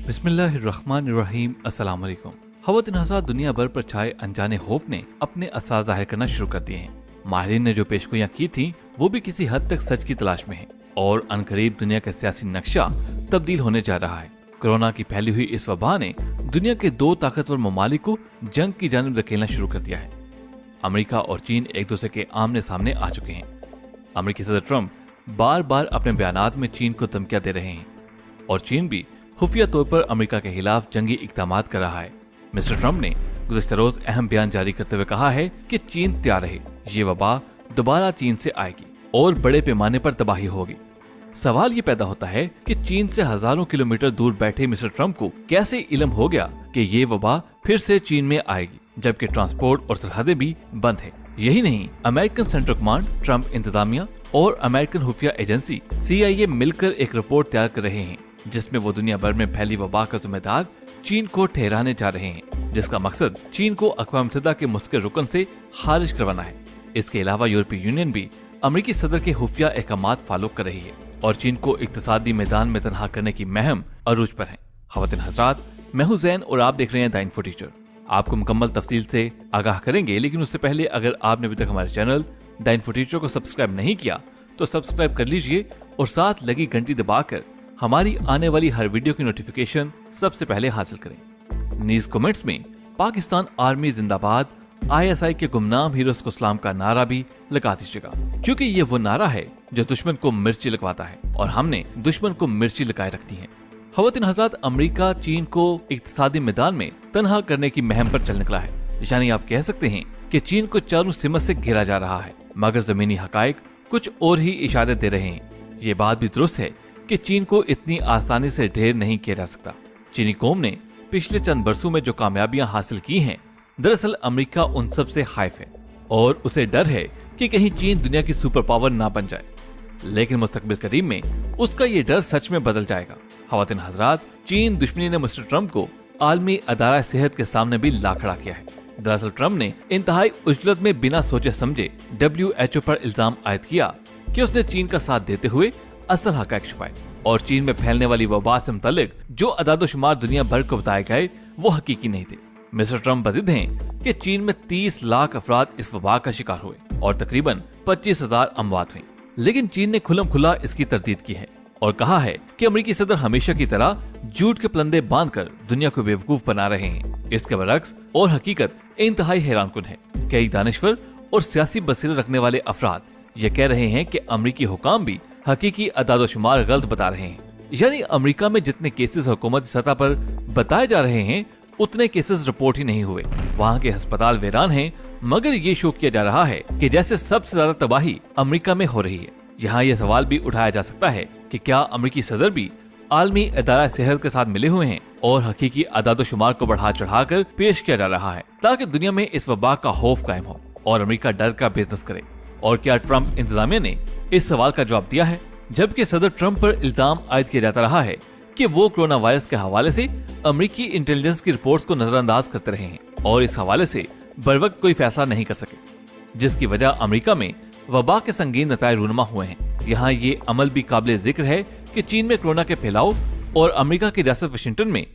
बिस्मिल्लाहिर्रहमानिर्रहीम। अस्सलाम वालेकुम। खवातीन हज़रात, दुनिया भर पर छाए अनजाने खौफ ने अपने असर जाहिर करना शुरू कर दिए हैं। माहिरीन ने जो पेशगोइयां की थी वो भी किसी हद तक सच की तलाश में है और अनकरीब दुनिया का सियासी नक्शा तब्दील होने जा रहा है। कोरोना की फैली हुई इस वबा ने दुनिया के दो ताकतवर ममालिक को जंग की जानिब धकेलना शुरू कर दिया है। अमेरिका और चीन एक दूसरे के आमने सामने आ चुके हैं। अमेरिकी सदर ट्रंप बार बार अपने बयानात में चीन को धमकियां दे रहे हैं और चीन भी खुफिया तौर पर अमेरिका के खिलाफ जंगी इक़दामात कर रहा है। मिस्टर ट्रंप ने गुज़िश्ता रोज अहम बयान जारी करते हुए कहा है कि चीन तैयार रहे, ये वबा दोबारा चीन से आएगी और बड़े पैमाने पर तबाही होगी। सवाल ये पैदा होता है कि चीन से हजारों किलोमीटर दूर बैठे मिस्टर ट्रंप को कैसे इल्म हो गया कि ये वबा फिर से चीन में आएगी, जबकि ट्रांसपोर्ट और सरहदें भी बंद है। यही नहीं, अमेरिकन सेंट्रल कमांड, ट्रंप इंतजामिया और अमेरिकन खुफिया एजेंसी CIA मिलकर एक रिपोर्ट तैयार कर रहे हैं जिसमें वो दुनिया भर में फैली वबा का जिम्मेदार चीन को ठहराने जा रहे हैं, जिसका मकसद चीन को अक़वाम मुत्तहिदा के मुस्तकिल रुकन से खारिज करवाना है। इसके अलावा यूरोपीय यूनियन भी अमेरिकी सदर के खुफिया अहकामात फॉलो कर रही है और चीन को इक्तिसादी मैदान में तनहा करने की मुहिम अरूज पर है। खवातीन हज़रात, मैं हूं ज़ैन और आप देख रहे हैं द इन्फो टीचर। आपको मुकम्मल तफसील से आगाह करेंगे, लेकिन उससे पहले अगर आपने अभी तक हमारे चैनल द इन्फो टीचर को सब्सक्राइब नहीं किया तो सब्सक्राइब कर लीजिए और साथ लगी घंटी दबाकर हमारी आने वाली हर वीडियो की नोटिफिकेशन सबसे पहले हासिल करें। न्यूज़ कमेंट्स में पाकिस्तान आर्मी जिंदाबाद, ISI के गुमनाम हीरोज को सलाम का नारा भी लगा दीजिएगा, क्योंकि ये वो नारा है जो दुश्मन को मिर्ची लगवाता है और हमने दुश्मन को मिर्ची लगाए रखनी है। खवातीन हज़रात, अमेरिका चीन को इक्तिसादी मैदान में तनहा करने की मुहिम पर चल निकला है। यानी आप कह सकते हैं कि चीन को चारों सिमत से घेरा जा रहा है, मगर जमीनी हकायक कुछ और ही इशारे दे रहे हैं। ये बात भी दुरुस्त है कि चीन को इतनी आसानी से ढेर नहीं किया जा सकता। चीनी कौम ने पिछले चंद बरसों में जो कामयाबियां हासिल की हैं, दरअसल अमेरिका उन सब से खौफ है और उसे डर है कि कहीं चीन दुनिया की सुपर पावर ना बन जाए। लेकिन मुस्तकबिल करीब में उसका ये डर सच में बदल जाएगा। खवातीन हज़रात, चीन दुश्मनी ने मिस्टर ट्रंप को आलमी अदारा सेहत के सामने भी ला खड़ा किया है। दरअसल ट्रंप ने इंतहाई उजलत में बिना सोचे समझे WHO पर इल्जाम आयद किया कि उसने चीन का साथ देते हुए असल हक़ाइक़ छुपाए और चीन में फैलने वाली वबा से मुतालिक जो अदाद-ओ-शुमार दुनिया भर को बताए गए वो हकीकी नहीं थे। मिस्टर ट्रंप बज़िद हैं कि चीन में 30 लाख अफराद इस वबा का शिकार हुए और तकरीबन 25,000 अमवात हुई। लेकिन चीन ने खुल्लम खुला इसकी तरदीद की है और कहा है कि अमेरिकी सदर हमेशा की तरह झूठ के पलंदे बांधकर दुनिया को बेवकूफ बना रहे हैं। इसके बरक्स और हकीकत इंतहाई हैरानकुन है। कई दानिश्वर और सियासी बसीरत रखने वाले अफराद ये कह रहे हैं कि अमेरिकी हुकाम भी हकीकी अदाद-ओ-शुमार गलत बता रहे हैं। यानी अमेरिका में जितने केसेस हुकूमती सतह पर बताए जा रहे हैं उतने केसेस रिपोर्ट ही नहीं हुए। वहाँ के अस्पताल वीरान हैं, मगर ये शो किया जा रहा है कि जैसे सबसे ज्यादा तबाही अमेरिका में हो रही है। यहाँ ये सवाल भी उठाया जा सकता है कि क्या अमेरिकी सदर भी आलमी अदारा सेहत के साथ मिले हुए हैं और हकीकी अदाद-ओ-शुमार को बढ़ा चढ़ाकर पेश किया जा रहा है ताकि दुनिया में इस वबा का खौफ कायम हो और अमेरिका डर का बिजनेस करे। और क्या ट्रंप इंतजामिया ने इस सवाल का जवाब दिया है? जबकि सदर ट्रंप पर इल्जाम आयद किया जाता रहा है कि वो कोरोना वायरस के हवाले से अमेरिकी इंटेलिजेंस की रिपोर्ट्स को नजरअंदाज करते रहे हैं और इस हवाले से बरवक्त कोई फैसला नहीं कर सके, जिसकी वजह अमेरिका में वबा के संगीन नताए रूनुमा हुए हैं। यहाँ ये अमल भी काबिल जिक्र है कि चीन में कोरोना के फैलाव और अमेरिका की रियासत वाशिंगटन में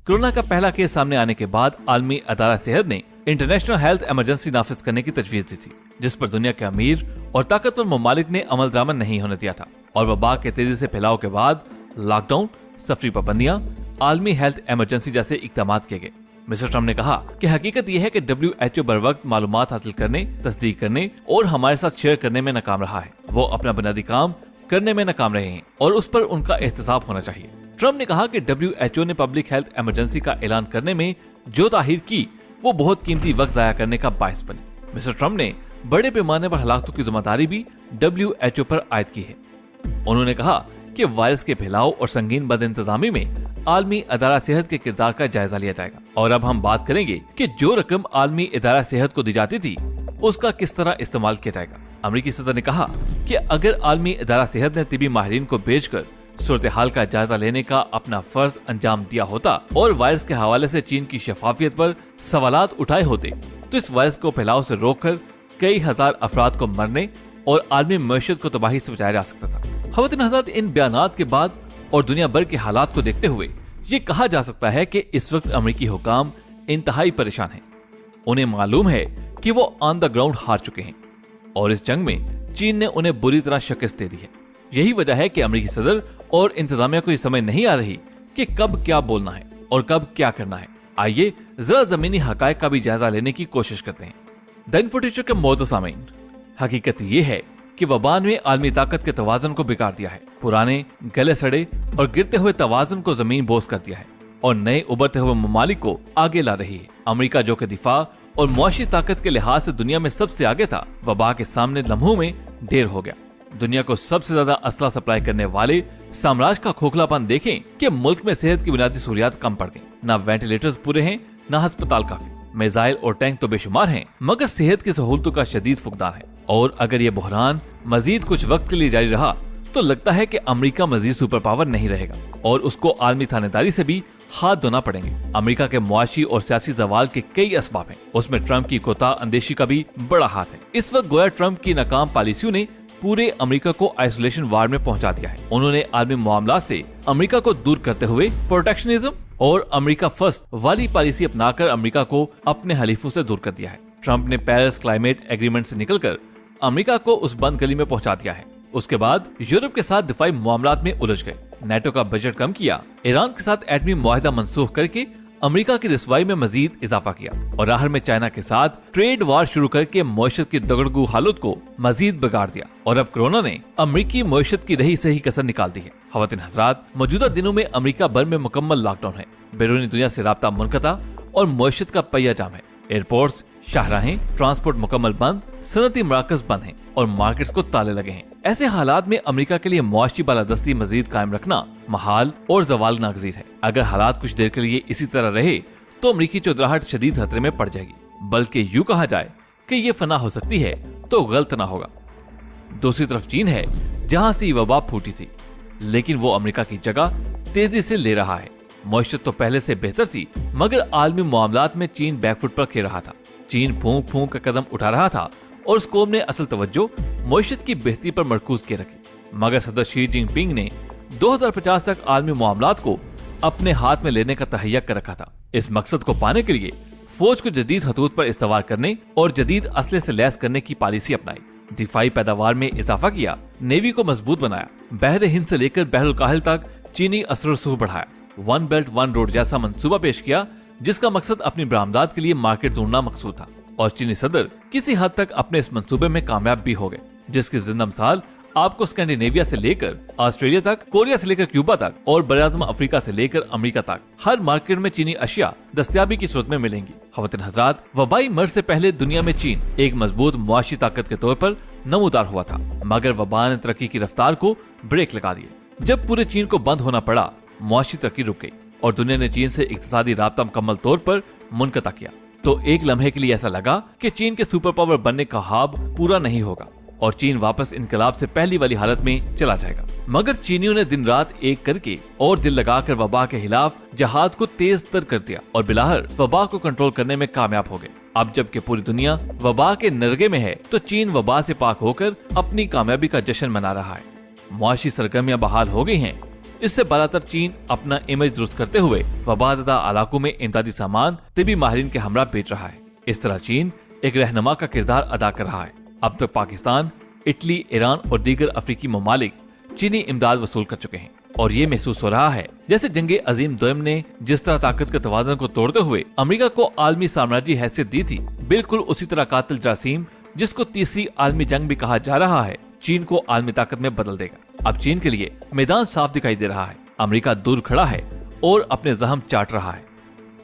कोरोना का पहला केस सामने आने के बाद आलमी अदारा सेहत ने इंटरनेशनल हेल्थ इमरजेंसी नाफिज करने की तजवीज दी थी, जिस पर दुनिया के अमीर और ताकतवर ममालिक ने अमल दरामद नहीं होने दिया था और वबा के तेजी से फैलाव के बाद लॉकडाउन, सफरी पाबंदियां, आलमी हेल्थ इमरजेंसी जैसे इकदाम किए गए। मिस्टर ट्रंप ने कहा कि हकीकत यह है कि WHO बर वक्त मालूमात हासिल करने, तस्दीक करने और हमारे साथ शेयर करने में नाकाम रहा है। वो अपना बुनियादी काम करने में नाकाम रहे हैं और उस पर उनका एहतसाब होना चाहिए। ट्रंप ने कहा कि WHO ने पब्लिक हेल्थ इमरजेंसी का ऐलान करने में जो ताहीर की वो बहुत कीमती वक्त जाया करने का बायस बनी। मिस्टर ट्रंप ने बड़े पैमाने पर हलाकतों की जिम्मेदारी भी WHO पर आयद की है। उन्होंने कहा कि वायरस के फैलाव और संगीन बदइंतजामी में आलमी अदारा सेहत के किरदार का जायजा लिया जाएगा। और अब हम बात करेंगे कि जो रकम आलमी अदारा सेहत को दी जाती थी उसका किस तरह इस्तेमाल किया जाएगा। अमेरिकी सदर ने कहा कि अगर आलमी अदारा सेहत ने तिबी माहिरीन को भेजकर सूरत हाल का जायजा लेने का अपना फर्ज अंजाम दिया होता और वायरस के हवाले से चीन की शफाफियत पर सवालात उठाए होते तो इस वायरस को फैलाव से रोककर कई हजार अफराद को मरने और आलमी मईशत को तबाही से बचाया जा सकता था। खवातीन हज़रात, इन बयानात के बाद और दुनिया भर के हालात को देखते हुए ये कहा जा सकता है कि इस वक्त अमेरिकी हुकाम इंतहाई परेशान हैं। उन्हें मालूम है कि वो ऑन द ग्राउंड हार चुके हैं और इस जंग में चीन ने उन्हें बुरी तरह शिकस्त दे दी है। यही वजह है कि अमेरिकी सदर और इंतजामिया को ये समझ नहीं आ रही कि कब क्या बोलना है और कब क्या करना है। आइए जरा जमीनी हकायक का भी जायजा लेने की कोशिश करते हैं। द इन्फोटेचर के मौजूद सामीन, हकीकत ये है कि वबा ने आलमी ताकत के तवाज़ुन को बिगाड़ दिया है, पुराने गले सड़े और गिरते हुए तवाज़ुन को जमीन बोस कर दिया है और नए उभरते हुए ममालिक को आगे ला रही है। अमेरिका जो कि दिफा और मुआशी ताकत के लिहाज से दुनिया में सबसे आगे था, वबा के सामने लम्हों में ढेर हो गया। दुनिया को सबसे ज्यादा असला सप्लाई करने वाले साम्राज्य का खोखलापन देखें कि मुल्क में सेहत की बुनियादी सहूलियात कम पड़ गई। न वेंटिलेटर्स पूरे हैं, न अस्पताल काफी। मिसाइल और टैंक तो बेशुमार हैं, मगर सेहत की सहूलतों का शदीद फुकदान है। और अगर ये बहरान मजीद कुछ वक्त के लिए जारी रहा तो लगता है कि अमेरिका मजीद सुपर पावर नहीं रहेगा और उसको आलमी थानेदारी से भी हाथ धोना पड़ेंगे। अमेरिका के मुआशी और सियासी जवाल के कई असबाब हैं, उसमें ट्रंप की कोताह अंदेशी का भी बड़ा हाथ है। इस वक्त गोया ट्रंप की नाकाम पॉलिसियों ने पूरे अमेरिका को आइसोलेशन वार में पहुंचा दिया है। उन्होंने आलमी मामलात से अमेरिका को दूर करते हुए प्रोटेक्शनिज्म और अमेरिका फर्स्ट वाली पॉलिसी अपनाकर अमेरिका को अपने हलीफों से दूर कर दिया है। ट्रंप ने पेरिस क्लाइमेट एग्रीमेंट से निकलकर अमेरिका को उस बंद गली में पहुंचा दिया है। उसके बाद यूरोप के साथ दिफाई मामलात में उलझ गए, नेटो का बजट कम किया, ईरान के साथ एटमी मुआहिदा मंसूख करके अमेरिका की रिसवाई में मजीद इजाफा किया और आहर में चाइना के साथ ट्रेड वार शुरू करके मईशत की दगड़गू हालत को मजीद बिगाड़ दिया। और अब कोरोना ने अमेरिकी मईशत की रही सही कसर निकाल दी है। ख़वातीन हज़रात, मौजूदा दिनों में अमेरिका भर में मुकम्मल लॉकडाउन है, बैरूनी दुनिया से राब्ता मुनक़ता और मईशत का पहिया जाम है। एयरपोर्ट्स, शाहराहें, ट्रांसपोर्ट मुकम्मल बंद, सनती मराकज बंद हैं और मार्केट्स को ताले लगे हैं। ऐसे हालात में अमेरिका के लिए मुआशी बालादस्ती मजीद कायम रखना महाल और जवाल नागजीर है। अगर हालात कुछ देर के लिए इसी तरह रहे तो अमेरिकी चौधराहट शदीद खतरे में पड़ जाएगी, बल्कि यूं कहा जाए कि ये फना हो सकती है तो गलत ना होगा। दूसरी तरफ चीन है, जहां से वबा फूटी थी, लेकिन वो अमेरिका की जगह तेजी से ले रहा है। मईशत तो पहले से बेहतर थी, मगर आलमी मामलात में चीन बैकफुट पर खेल रहा था। चीन फूंक फूंक का कदम उठा रहा था और उस कौम ने असल तवज्जो मईशत की बेहतरी पर मरकूज किए रखी। मगर सदर शी जिनपिंग ने 2050 तक आलमी मामलात को अपने हाथ में लेने का तहैया कर रखा था। इस मकसद को पाने के लिए फौज को जदीद हदूद पर इस्तवार करने और जदीद असले से लैस करने की पॉलिसी अपनाई, दिफाई पैदावार में इजाफा किया, नेवी को मजबूत बनाया, बहर हिंद से लेकर बहरुल काहिल तक चीनी असर रसूख बढ़ाया, वन बेल्ट वन रोड जैसा मंसूबा पेश किया जिसका मकसद अपनी बरामदात के लिए मार्केट ढूंढना मकसूद था। और चीनी सदर किसी हद तक अपने इस मंसूबे में कामयाब भी हो गए, जिसकी जिंदा मिसाल आपको स्कैंडिनेविया से लेकर ऑस्ट्रेलिया तक, कोरिया से लेकर क्यूबा तक और बराज़म अफ्रीका से लेकर अमेरिका तक हर मार्केट में चीनी अशिया दस्तयाबी की सूरत में मिलेंगी। ख़वातीन हज़रात, वबाई मर्ज से पहले दुनिया में चीन एक मजबूत मुआशी ताकत के तौर पर नमूदार हुआ था, मगर वबा ने तरक्की की रफ्तार को ब्रेक लगा दिया। जब पूरे चीन को बंद होना पड़ा, मुआशी तरक्की रुक गई और दुनिया ने चीन से इक्तिसादी राब्ता मुकम्मल तौर पर मुनक़ता किया। तो एक लम्हे के लिए ऐसा लगा कि चीन के सुपर पावर बनने का ख्वाब पूरा नहीं होगा और चीन वापस इनकलाब से पहली वाली हालत में चला जाएगा। मगर चीनियों ने दिन रात एक करके और दिल लगाकर वबा के खिलाफ जहाद को तेज तर कर दिया और बिलाहर वबा को कंट्रोल करने में कामयाब हो गए। अब जबकि पूरी दुनिया वबा के नरगे में है, तो चीन वबा से पाक होकर अपनी कामयाबी का जश्न मना रहा है। मुआशी सरगर्मियां बहाल हो गई हैं। इससे बालातर चीन अपना इमेज दुरुस्त करते हुए वबाज़दा इलाकों में इमदादी सामान तिबी माहिरीन के हमरा बेच रहा है। इस तरह चीन एक रहनुमा का किरदार अदा कर रहा है। अब तक पाकिस्तान, इटली, ईरान और दीगर अफ्रीकी ममालिक चीनी इमदाद वसूल कर चुके हैं और ये महसूस हो रहा है जैसे जंगे अजीम दोयम ने जिस तरह ताकत के तवाज़ुन को तोड़ते हुए अमेरिका को आलमी साम्राज्य हैसियत दी थी, बिल्कुल उसी तरह कातिल जरासीम, जिसको तीसरी आलमी जंग भी कहा जा रहा है, चीन को आलमी ताकत में बदल देगा। अब चीन के लिए मैदान साफ दिखाई दे रहा है। अमेरिका दूर खड़ा है और अपने जहम चाट रहा है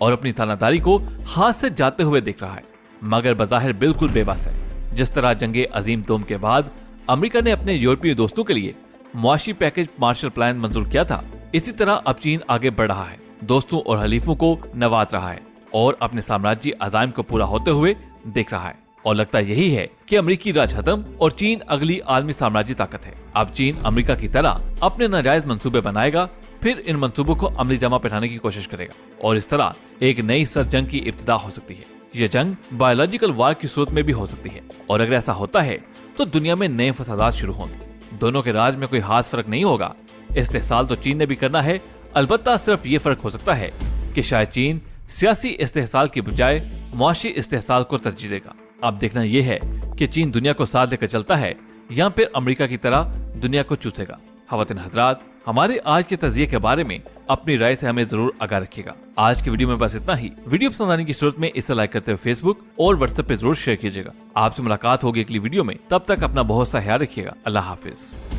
और अपनी थानादारी को हाथ से जाते हुए देख रहा है, मगर बज़ाहिर बिल्कुल बेबस है। जिस तरह जंगे अजीम दोम के बाद अमेरिका ने अपने यूरोपीय दोस्तों के लिए मुआशी पैकेज मार्शल प्लान मंजूर किया था, इसी तरह अब चीन आगे बढ़ रहा है, दोस्तों और हलीफों को नवाज रहा है और अपने साम्राज्य अज़ाइम को पूरा होते हुए देख रहा है। और लगता यही है कि अमेरिकी राज खत्म और चीन अगली आलमी साम्राज्य ताकत है। अब चीन अमेरिका की तरह अपने नाजायज मंसूबे बनाएगा, फिर इन मंसूबों को अमली जमा पहनाने की कोशिश करेगा और इस तरह एक नई सर जंग की इब्तिदा हो सकती है। ये जंग बायोलॉजिकल वार की सूरत में भी हो सकती है और अगर ऐसा होता है तो दुनिया में नए फसादात शुरू होंगे। दोनों के राज में कोई खास फर्क नहीं होगा। इस्तेहसाल तो चीन ने भी करना है, अलबत्ता सिर्फ ये फर्क हो सकता है कि शायद चीन सियासी इस्तेहसाल की बजाय मुआशी इस्तेहसाल को तरजीह देगा। अब देखना यह है कि चीन दुनिया को साथ लेकर चलता है या फिर अमेरिका की तरह दुनिया को चूसेगा। ख़वातीन हज़रात, हमारे आज के तज़किरे के बारे में अपनी राय से हमें जरूर आगाह रखिएगा। आज की वीडियो में बस इतना ही। वीडियो पसंद आने की सूरत में इसे लाइक करते हुए फेसबुक और व्हाट्सएप पे जरूर शेयर कीजिएगा। आपसे मुलाकात होगी अगली वीडियो में, तब तक अपना बहुत सा ख्याल रखिएगा। अल्लाह हाफिज।